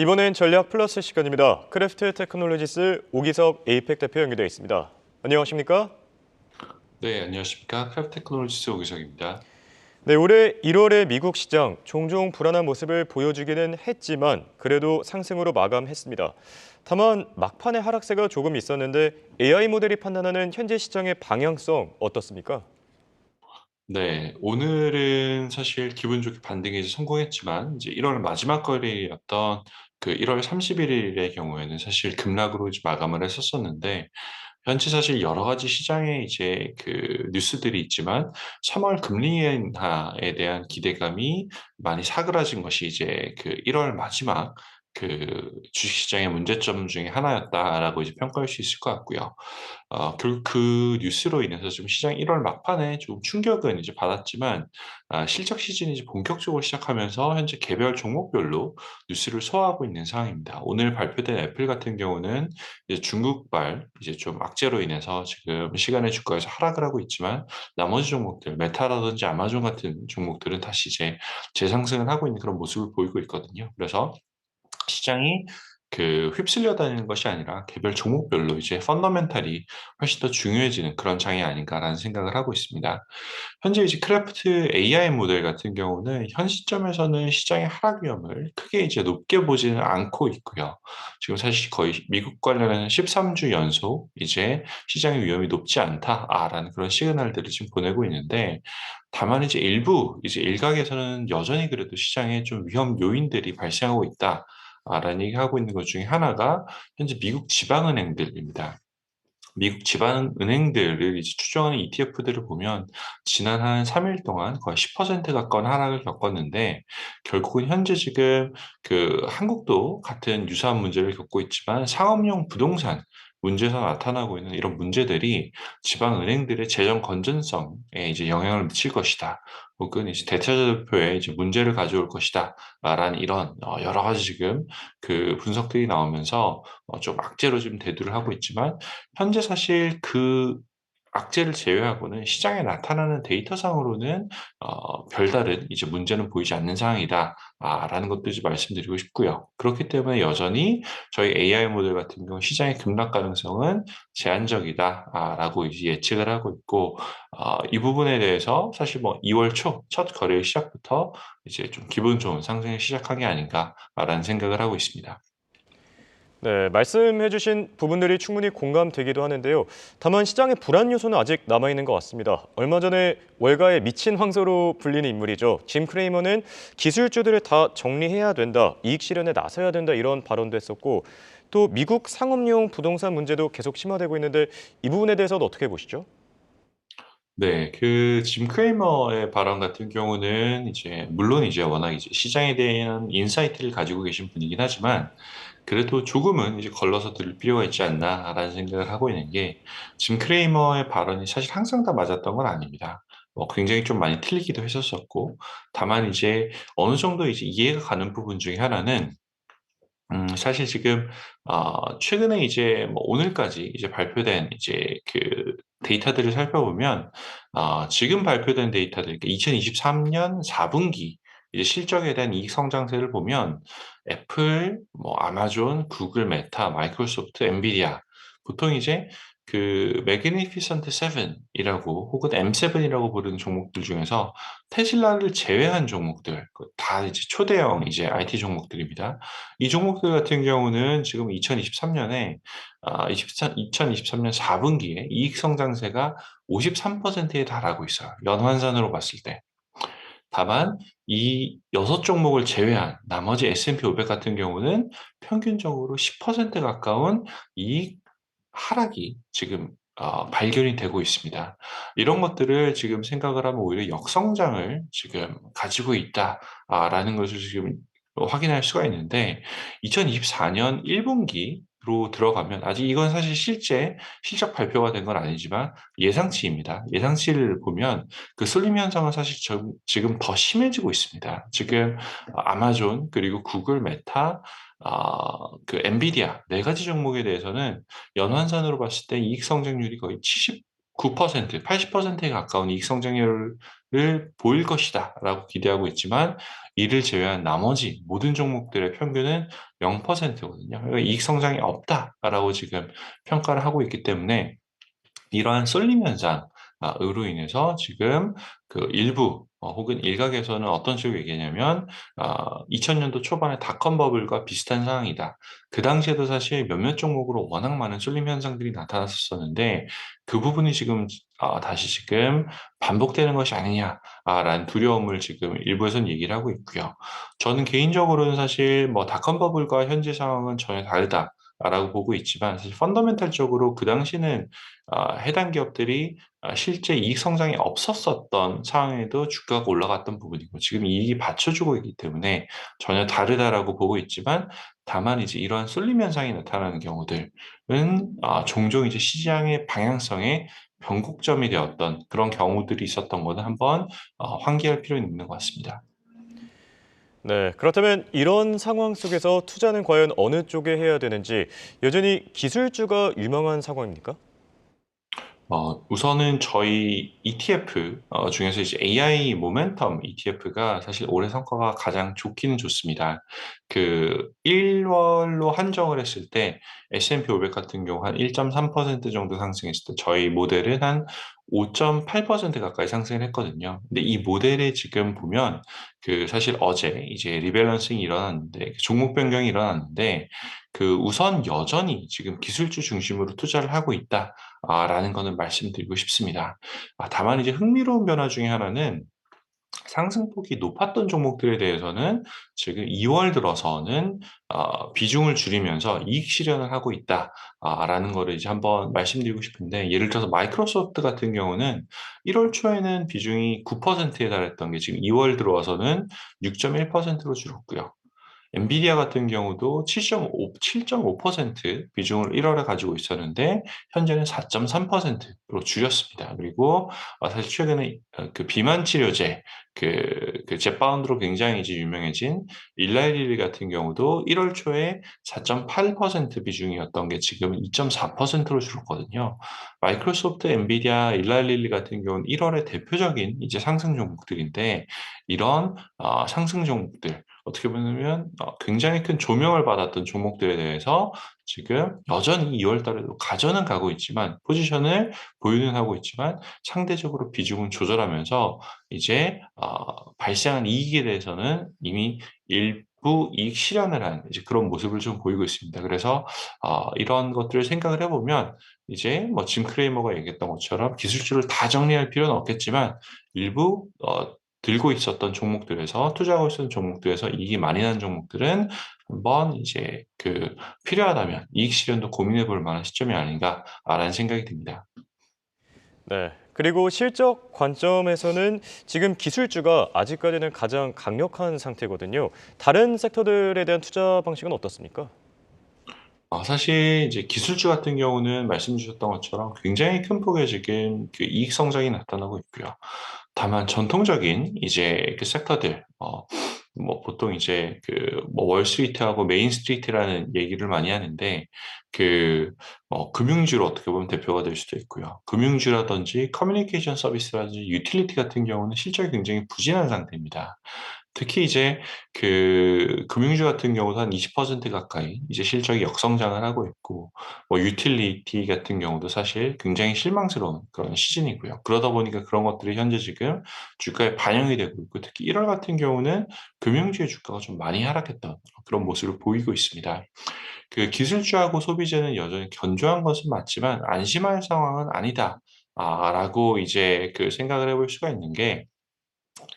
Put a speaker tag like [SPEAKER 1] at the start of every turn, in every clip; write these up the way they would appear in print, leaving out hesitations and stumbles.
[SPEAKER 1] 이번엔 전략 플러스 시간입니다. 크래프트 테크놀로지스 오기석 에이펙 대표 연결되어 있습니다. 안녕하십니까?
[SPEAKER 2] 네, 안녕하십니까. 크래프트 테크놀로지스 오기석입니다.
[SPEAKER 1] 네, 올해 1월에 미국 시장 종종 불안한 모습을 보여주기는 했지만 그래도 상승으로 마감했습니다. 다만 막판에 하락세가 조금 있었는데 AI 모델이 판단하는 현재 시장의 방향성 어떻습니까?
[SPEAKER 2] 네, 오늘은 사실 기분 좋게 반등에 성공했지만 이제 1월 마지막 거래였던 그 1월 31일의 경우에는 사실 급락으로 이제 마감을 했었었는데 현재 사실 여러 가지 시장에 이제 그 뉴스들이 있지만 3월 금리 인하에 대한 기대감이 많이 사그라진 것이 이제 그 1월 마지막 그 주식시장의 문제점 중에 하나였다라고 이제 평가할 수 있을 것 같고요. 결국 그 뉴스로 인해서 지금 시장 1월 막판에 좀 충격은 이제 받았지만 실적 시즌이 이제 본격적으로 시작하면서 현재 개별 종목별로 뉴스를 소화하고 있는 상황입니다. 오늘 발표된 애플 같은 경우는 이제 중국발 이제 좀 악재로 인해서 지금 시간의 주가에서 하락을 하고 있지만 나머지 종목들 메타라든지 아마존 같은 종목들은 다시 이제 재상승을 하고 있는 그런 모습을 보이고 있거든요. 그래서 시장이 그 휩쓸려 다니는 것이 아니라 개별 종목별로 이제 펀더멘탈이 훨씬 더 중요해지는 그런 장이 아닌가라는 생각을 하고 있습니다. 현재 이제 크래프트 AI 모델 같은 경우는 현 시점에서는 시장의 하락 위험을 크게 이제 높게 보지는 않고 있고요. 지금 사실 거의 미국 관련해서 13주 연속 이제 시장의 위험이 높지 않다라는 그런 시그널들을 지금 보내고 있는데 다만 이제 일부 이제 일각에서는 여전히 그래도 시장에 좀 위험 요인들이 발생하고 있다. 라는 얘기하고 있는 것 중에 하나가 현재 미국 지방은행들입니다. 미국 지방은행들을 이제 추정하는 ETF들을 보면 지난 한 3일 동안 거의 10% 가까운 하락을 겪었는데 결국은 현재 지금 그 한국도 같은 유사한 문제를 겪고 있지만 상업용 부동산 문제에서 나타나고 있는 이런 문제들이 지방은행들의 재정 건전성에 이제 영향을 미칠 것이다. 혹은 이제 대체자들표에 이제 문제를 가져올 것이다. 라는 이런 여러 가지 지금 그 분석들이 나오면서 좀 악재로 지금 대두를 하고 있지만 현재 사실 그 악재를 제외하고는 시장에 나타나는 데이터상으로는 별다른 이제 문제는 보이지 않는 상황이다. 라는 것도 이제 말씀드리고 싶고요. 그렇기 때문에 여전히 저희 AI 모델 같은 경우 시장의 급락 가능성은 제한적이다. 라고 이제 예측을 하고 있고, 이 부분에 대해서 사실 뭐 2월 초 첫 거래 시작부터 이제 좀 기분 좋은 상승을 시작한 게 아닌가라는 생각을 하고 있습니다.
[SPEAKER 1] 네, 말씀해주신 부분들이 충분히 공감되기도 하는데요. 다만 시장의 불안 요소는 아직 남아있는 것 같습니다. 얼마 전에 월가의 미친 황소로 불리는 인물이죠. 짐 크레이머는 기술주들을 다 정리해야 된다, 이익 실현에 나서야 된다 이런 발언도 했었고 또 미국 상업용 부동산 문제도 계속 심화되고 있는데 이 부분에 대해서는 어떻게 보시죠?
[SPEAKER 2] 네, 그 짐 크레이머의 발언 같은 경우는 이제 물론 이제 워낙 이제 시장에 대한 인사이트를 가지고 계신 분이긴 하지만 그래도 조금은 이제 걸러서 들을 필요가 있지 않나라는 생각을 하고 있는 게 짐 크레이머의 발언이 사실 항상 다 맞았던 건 아닙니다. 굉장히 좀 많이 틀리기도 했었었고 다만 이제 어느 정도 이제 이해가 가는 부분 중에 하나는 사실 지금 최근에 이제 뭐 오늘까지 이제 발표된 이제 그 데이터들을 살펴보면 지금 발표된 데이터들 그러니까 2023년 4분기 이제 실적에 대한 이익 성장세를 보면 애플, 뭐 아마존, 구글, 메타, 마이크로소프트, 엔비디아 보통 이제 그 매그니피선트 세븐이라고 혹은 M7이라고 부르는 종목들 중에서 테슬라를 제외한 종목들 다 이제 초대형 이제 IT 종목들입니다. 이 종목들 같은 경우는 지금 2023년에 2023년 4분기에 이익 성장세가 53%에 달하고 있어요. 연환산으로 봤을 때. 다만 이 6종목을 제외한 나머지 S&P 500 같은 경우는 평균적으로 10% 가까운 이익 하락이 지금 발견이 되고 있습니다. 이런 것들을 지금 생각을 하면 오히려 역성장을 지금 가지고 있다라는 것을 지금 확인할 수가 있는데 2024년 1분기로 들어가면 아직 이건 사실 실제 실적 발표가 된 건 아니지만 예상치입니다. 예상치를 보면 그 슬림 현상은 사실 지금 더 심해지고 있습니다. 지금 아마존 그리고 구글, 메타, 엔비디아 네 가지 종목에 대해서는 연환산으로 봤을 때 이익 성장률이 거의 70, 9%, 80%에 가까운 이익 성장률을 보일 것이다라고 기대하고 있지만 이를 제외한 나머지 모든 종목들의 평균은 0%거든요. 그러니까 이익 성장이 없다라고 지금 평가를 하고 있기 때문에 이러한 쏠림 현상으로 인해서 지금 그 일부 혹은 일각에서는 어떤 식으로 얘기하냐면 2000년도 초반에 닷컴 버블과 비슷한 상황이다. 그 당시에도 사실 몇몇 종목으로 워낙 많은 쏠림 현상들이 나타났었는데 그 부분이 지금 다시 지금 반복되는 것이 아니냐라는 두려움을 지금 일부에서는 얘기를 하고 있고요. 저는 개인적으로는 사실 뭐 닷컴 버블과 현재 상황은 전혀 다르다. 라고 보고 있지만 사실 펀더멘탈적으로 그 당시는 해당 기업들이 실제 이익 성장이 없었었던 상황에도 주가가 올라갔던 부분이고 지금 이익이 받쳐주고 있기 때문에 전혀 다르다라고 보고 있지만 다만 이제 이러한 쏠림 현상이 나타나는 경우들은 종종 이제 시장의 방향성에 변곡점이 되었던 그런 경우들이 있었던 거는 한번 환기할 필요는 있는 것 같습니다.
[SPEAKER 1] 네, 그렇다면 이런 상황 속에서 투자는 과연 어느 쪽에 해야 되는지 여전히 기술주가 유망한 상황입니까?
[SPEAKER 2] 우선은 저희 ETF 중에서 이제 AI 모멘텀 ETF가 사실 올해 성과가 가장 좋기는 좋습니다. 그 1월로 한정을 했을 때 S&P 500 같은 경우 한 1.3% 정도 상승했을 때 저희 모델은 한 5.8% 가까이 상승을 했거든요. 근데 이 모델에 지금 보면 그 사실 어제 이제 리밸런싱이 일어났는데 그 종목 변경이 일어났는데 그 우선 여전히 지금 기술주 중심으로 투자를 하고 있다. 라는 거는 말씀드리고 싶습니다. 다만 이제 흥미로운 변화 중에 하나는 상승폭이 높았던 종목들에 대해서는 지금 2월 들어서는 비중을 줄이면서 이익 실현을 하고 있다. 라는 거를 이제 한번 말씀드리고 싶은데 예를 들어서 마이크로소프트 같은 경우는 1월 초에는 비중이 9%에 달했던 게 지금 2월 들어와서는 6.1%로 줄었고요. 엔비디아 같은 경우도 7.5% 비중을 1월에 가지고 있었는데 현재는 4.3%로 줄였습니다. 그리고 사실 최근에 그 비만 치료제 그 젯바운드로 굉장히 이제 유명해진 일라이릴리 같은 경우도 1월 초에 4.8% 비중이었던 게 지금 2.4%로 줄었거든요. 마이크로소프트, 엔비디아, 일라이릴리 같은 경우는 1월의 대표적인 이제 상승 종목들인데 이런 상승 종목들 어떻게 보면 굉장히 큰 조명을 받았던 종목들에 대해서 지금 여전히 2월 달에도 가져는 가고 있지만 포지션을 보유는 하고 있지만 상대적으로 비중은 조절하면서 이제 발생한 이익에 대해서는 이미 일부 이익 실현을 한 이제 그런 모습을 좀 보이고 있습니다. 그래서 이런 것들을 생각을 해보면 이제 뭐 짐 크레이머가 얘기했던 것처럼 기술주를 다 정리할 필요는 없겠지만 일부 들고 있었던 종목들에서 투자하고 있었던 종목들에서 이익이 많이 난 종목들은 한번 이제 그 필요하다면 이익 실현도 고민해 볼 만한 시점이 아닌가라는 생각이 듭니다.
[SPEAKER 1] 네. 그리고 실적 관점에서는 지금 기술주가 아직까지는 가장 강력한 상태거든요. 다른 섹터들에 대한 투자 방식은 어떻습니까?
[SPEAKER 2] 사실 이제 기술주 같은 경우는 말씀 주셨던 것처럼 굉장히 큰 폭의 지금 그 이익 성장이 나타나고 있고요. 다만 전통적인 이제 그 섹터들, 뭐 보통 이제 그 뭐 월스트리트하고 메인스트리트라는 얘기를 많이 하는데 그 금융주로 어떻게 보면 대표가 될 수도 있고요. 금융주라든지 커뮤니케이션 서비스라든지 유틸리티 같은 경우는 실적이 굉장히 부진한 상태입니다. 특히 이제 그 금융주 같은 경우도 한 20% 가까이 이제 실적이 역성장을 하고 있고 뭐 유틸리티 같은 경우도 사실 굉장히 실망스러운 그런 시즌이고요. 그러다 보니까 그런 것들이 현재 지금 주가에 반영이 되고 있고 특히 1월 같은 경우는 금융주의 주가가 좀 많이 하락했던 그런 모습을 보이고 있습니다. 그 기술주하고 소비재는 여전히 견조한 것은 맞지만 안심할 상황은 아니다. 라고 이제 그 생각을 해볼 수가 있는 게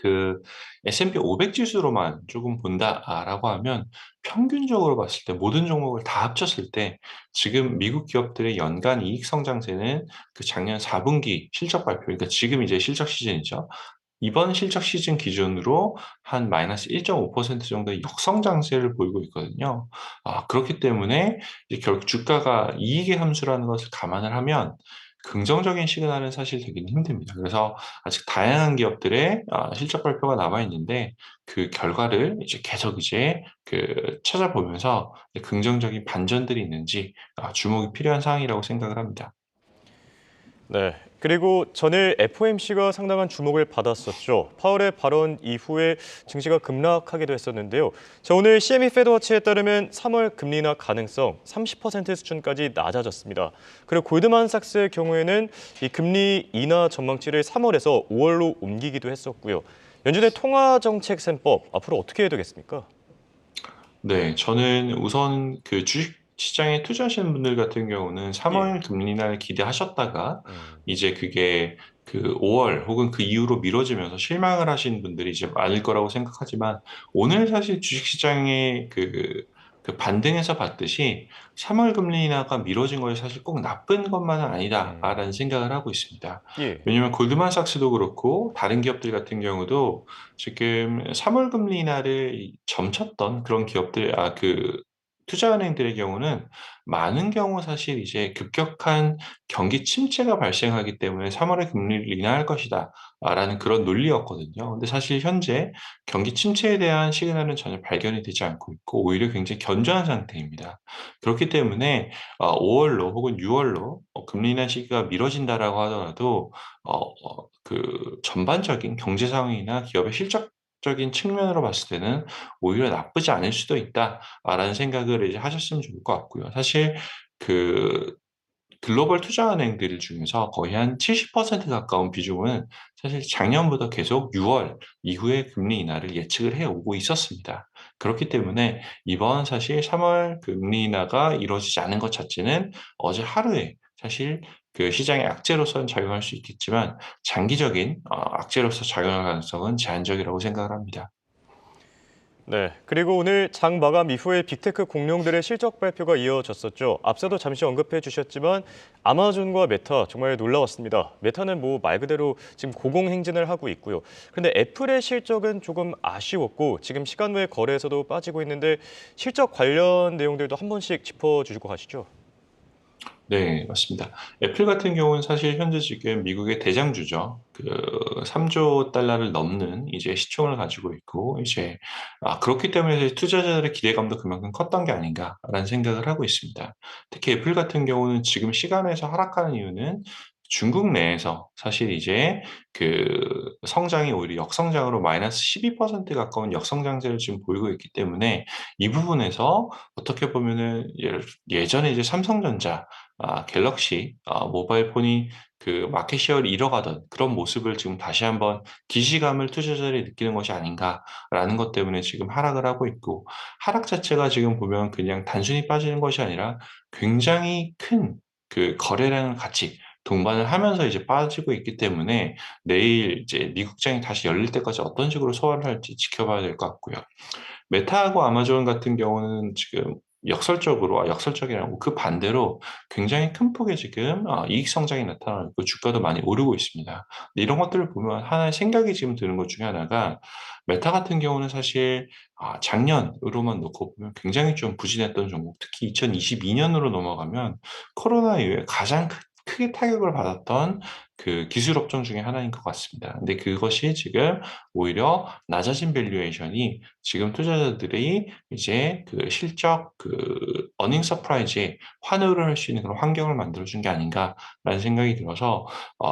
[SPEAKER 2] 그 S&P 500 지수로만 조금 본다라고 하면 평균적으로 봤을 때 모든 종목을 다 합쳤을 때 지금 미국 기업들의 연간 이익 성장세는 그 작년 4분기 실적 발표, 그러니까 지금 이제 실적 시즌이죠. 이번 실적 시즌 기준으로 한 마이너스 1.5% 정도의 역성장세를 보이고 있거든요. 그렇기 때문에 이제 결국 주가가 이익의 함수라는 것을 감안을 하면 긍정적인 시그널은 사실 되기는 힘듭니다. 그래서 아직 다양한 기업들의 실적 발표가 남아 있는데 그 결과를 이제 계속 이제 그 찾아보면서 긍정적인 반전들이 있는지 주목이 필요한 사항이라고 생각을 합니다.
[SPEAKER 1] 네. 그리고 전일 FOMC가 상당한 주목을 받았었죠. 파월의 발언 이후에 증시가 급락하기도 했었는데요. 자, 오늘 CME 페드워치에 따르면 3월 금리 인하 가능성 30% 수준까지 낮아졌습니다. 그리고 골드만삭스의 경우에는 이 금리 인하 전망치를 3월에서 5월로 옮기기도 했었고요. 연준의 통화 정책 셈법 앞으로 어떻게 해야 되겠습니까?
[SPEAKER 2] 네, 저는 우선 그 주식 시장에 투자하시는 분들 같은 경우는
[SPEAKER 1] 예.
[SPEAKER 2] 3월 금리 인하를 기대하셨다가
[SPEAKER 1] 음.
[SPEAKER 2] 이제 그게 그 5월 혹은 그 이후로 미뤄지면서 실망을 하신 분들이 이제 많을 거라고 생각하지만 오늘 사실 주식 시장의 그 반등에서 봤듯이 3월 금리 인하가 미뤄진 것이 사실 꼭 나쁜 것만은 아니다라는 생각을 하고 있습니다.
[SPEAKER 1] 예.
[SPEAKER 2] 왜냐하면 골드만삭스도 그렇고 다른 기업들 같은 경우도 지금 3월 금리 인하를 점쳤던 그런 기업들, 투자은행들의 경우는 많은 경우 사실 이제 급격한 경기 침체가 발생하기 때문에 3월에 금리를 인하할 것이다. 라는 그런 논리였거든요. 근데 사실 현재 경기 침체에 대한 시그널은 전혀 발견이 되지 않고 있고 오히려 굉장히 견조한 상태입니다. 그렇기 때문에 5월로 혹은 6월로 금리 인하 시기가 미뤄진다라고 하더라도 그 전반적인 경제 상황이나 기업의 실적적인 측면으로 봤을 때는 오히려 나쁘지 않을 수도 있다라는 생각을 이제 하셨으면 좋을 것 같고요. 사실 그 글로벌 투자은행들 중에서 거의 한 70% 가까운 비중은 사실 작년부터 계속 6월 이후에 금리 인하를 예측을 해오고 있었습니다. 그렇기 때문에 이번 사실 3월 금리 인하가 이루어지지 않은 것 자체는 어제 하루에 사실 그 시장의 악재로서는 작용할 수 있겠지만 장기적인 악재로서 작용할 가능성은 제한적이라고 생각을 합니다.
[SPEAKER 1] 네, 그리고 오늘 장 마감 이후에 빅테크 공룡들의 실적 발표가 이어졌었죠. 앞서도 잠시 언급해 주셨지만 아마존과 메타 정말 놀라웠습니다. 메타는 뭐 말 그대로 지금 고공행진을 하고 있고요. 그런데 애플의 실적은 조금 아쉬웠고 지금 시간 외 거래에서도 빠지고 있는데 실적 관련 내용들도 한 번씩 짚어주시고 가시죠.
[SPEAKER 2] 네, 맞습니다. 애플 같은 경우는 사실 현재 지금 미국의 대장주죠. 그 3조 달러를 넘는 이제 시총을 가지고 있고, 이제, 그렇기 때문에 사실 투자자들의 기대감도 그만큼 컸던 게 아닌가라는 생각을 하고 있습니다. 특히 애플 같은 경우는 지금 시간에서 하락하는 이유는 중국 내에서 사실 이제 그 성장이 오히려 역성장으로 마이너스 12% 가까운 역성장세를 지금 보이고 있기 때문에 이 부분에서 어떻게 보면은 예전에 이제 삼성전자 갤럭시 모바일 폰이 그 마켓 시어를 잃어가던 그런 모습을 지금 다시 한번 기시감을 투자자들이 느끼는 것이 아닌가라는 것 때문에 지금 하락을 하고 있고 하락 자체가 지금 보면 그냥 단순히 빠지는 것이 아니라 굉장히 큰 그 거래량을 같이 동반을 하면서 이제 빠지고 있기 때문에 내일 이제 미국장이 다시 열릴 때까지 어떤 식으로 소화를 할지 지켜봐야 될 것 같고요. 메타하고 아마존 같은 경우는 지금 역설적이라고 그 반대로 굉장히 큰 폭의 지금 이익 성장이 나타나고 있고 주가도 많이 오르고 있습니다. 근데 이런 것들을 보면 하나의 생각이 지금 드는 것 중에 하나가 메타 같은 경우는 사실 작년으로만 놓고 보면 굉장히 좀 부진했던 종목, 특히 2022년으로 넘어가면 코로나 이후에 가장 크게 타격을 받았던 그 기술 업종 중에 하나인 것 같습니다. 근데 그것이 지금 오히려 낮아진 밸류에이션이 지금 투자자들이 이제 그 실적 그 어닝 서프라이즈에 환호를 할 수 있는 그런 환경을 만들어준 게 아닌가라는 생각이 들어서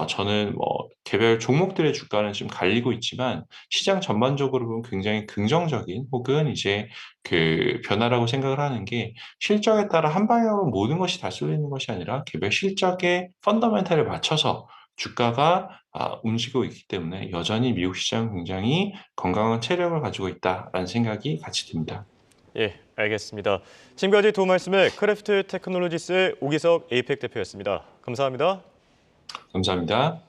[SPEAKER 2] 저는 뭐 개별 종목들의 주가는 좀 갈리고 있지만 시장 전반적으로 보면 굉장히 긍정적인 혹은 이제 그 변화라고 생각을 하는 게 실적에 따라 한 방향으로 모든 것이 다 쏠리는 것이 아니라 개별 실적의 펀더멘탈에 맞춰서 주가가 움직이고 있기 때문에 여전히 미국 시장은 굉장히 건강한 체력을 가지고 있다라는 생각이 같이 듭니다.
[SPEAKER 1] 예, 알겠습니다. 지금까지 도움 말씀을 크래프트 테크놀로지스의 오기석 에이펙 대표였습니다. 감사합니다.
[SPEAKER 2] 감사합니다.